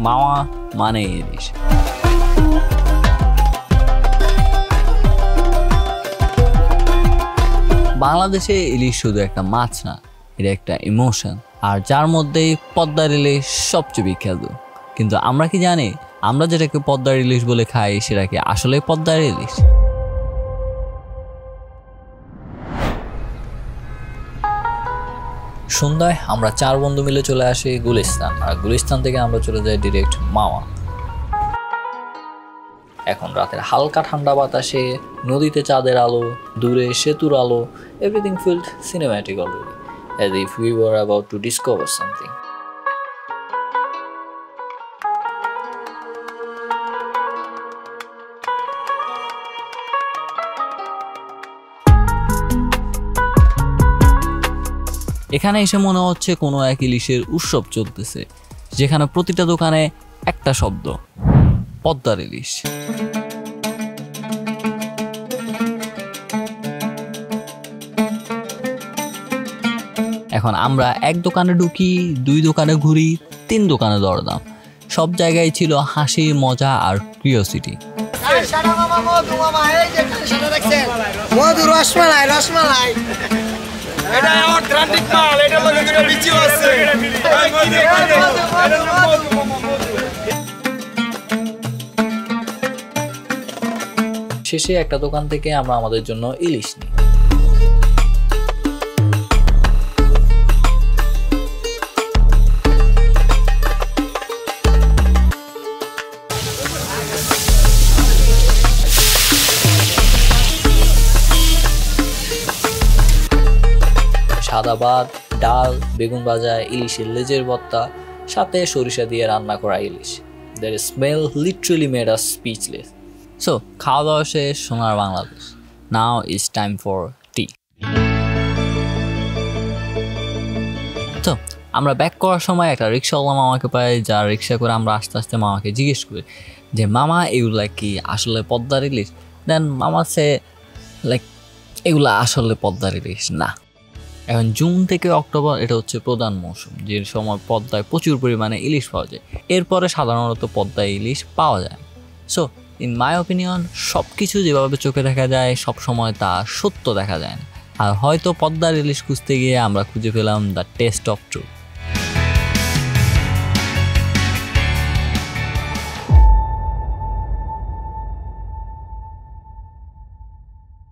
মাওয়া মানে ইলিশ। বাংলাদেশে ইলিশ শুধু একটা মাছ না, এটা একটা ইমোশন, আর যার মধ্যেই পদ্মার ইলিশ সবচেয়ে বিখ্যাত। কিন্তু আমরা কি জানি, আমরা যেটাকে পদ্মার ইলিশ বলে খাই সেটা কি আসলে পদ্মার ইলিশ? সন্ধ্যায় আমরা 4 বন্ধু মিলে চলে আসি গুলিস্তান, আর গুলিস্তান থেকে আমরা চলে যাই ডিরেক্ট মাওয়া। এখন রাতের হালকা ঠান্ডা বাতাসে, নদীতে চাঁদের আলো, দূরে সেতুর আলো, everything field cinematic already, as if we were about to discover something. এখানে এসে মনে হচ্ছে কোনো এক ইলিশের উৎসব চলতেছে, যেখানে প্রতিটা দোকানে একটা শব্দ, পদ্মার ইলিশ। এখন আমরা এক দোকানে ঢুকি, 2 দোকানে ঘুরি, 3 দোকানে দরদাম। সব জায়গায় ছিল হাসি, মজা আর কিউরিওসিটি। শেষে একটা দোকান থেকে আমরা আমাদের জন্য ইলিশ নিই। সাদা ভাত, ডাল, বেগুন ভাজা, ইলিশের লেজের ভর্তা, সাথে সরিষা দিয়ে রান্না করা ইলিশ। Their smell literally made us speechless. So, খাওয়া দাওয়া শেষ, সোনার Bangladesh. Now it's time for tea. তো আমরা ব্যাক করার সময় একটা রিক্সাওয়ালা মামাকে পাই, যার রিক্সা করে আমরা আস্তে আস্তে মামাকে জিজ্ঞেস করি যে মামা এগুলা কি আসলে পদ্মার ইলিশ? দেন মামা সে লাইক এগুলা আসলে পদ্মার ইলিশ না। এখন জুন থেকে অক্টোবর এটা হচ্ছে প্রধান মৌসুম, যে সময় পদ্মায় প্রচুর পরিমাণে ইলিশ পাওয়া যায়। এরপরে সাধারণত পদ্মায় ইলিশ পাওয়া যায়। সো ইন মাই ওপিনিয়ন, সব কিছু যেভাবে চোখে দেখা যায় সব সময় তা সত্য দেখা যায় না। আর হয়তো পদ্মার ইলিশ খুঁজতে গিয়ে আমরা খুঁজে পেলাম দ্য টেস্ট অফ ট্রুথ।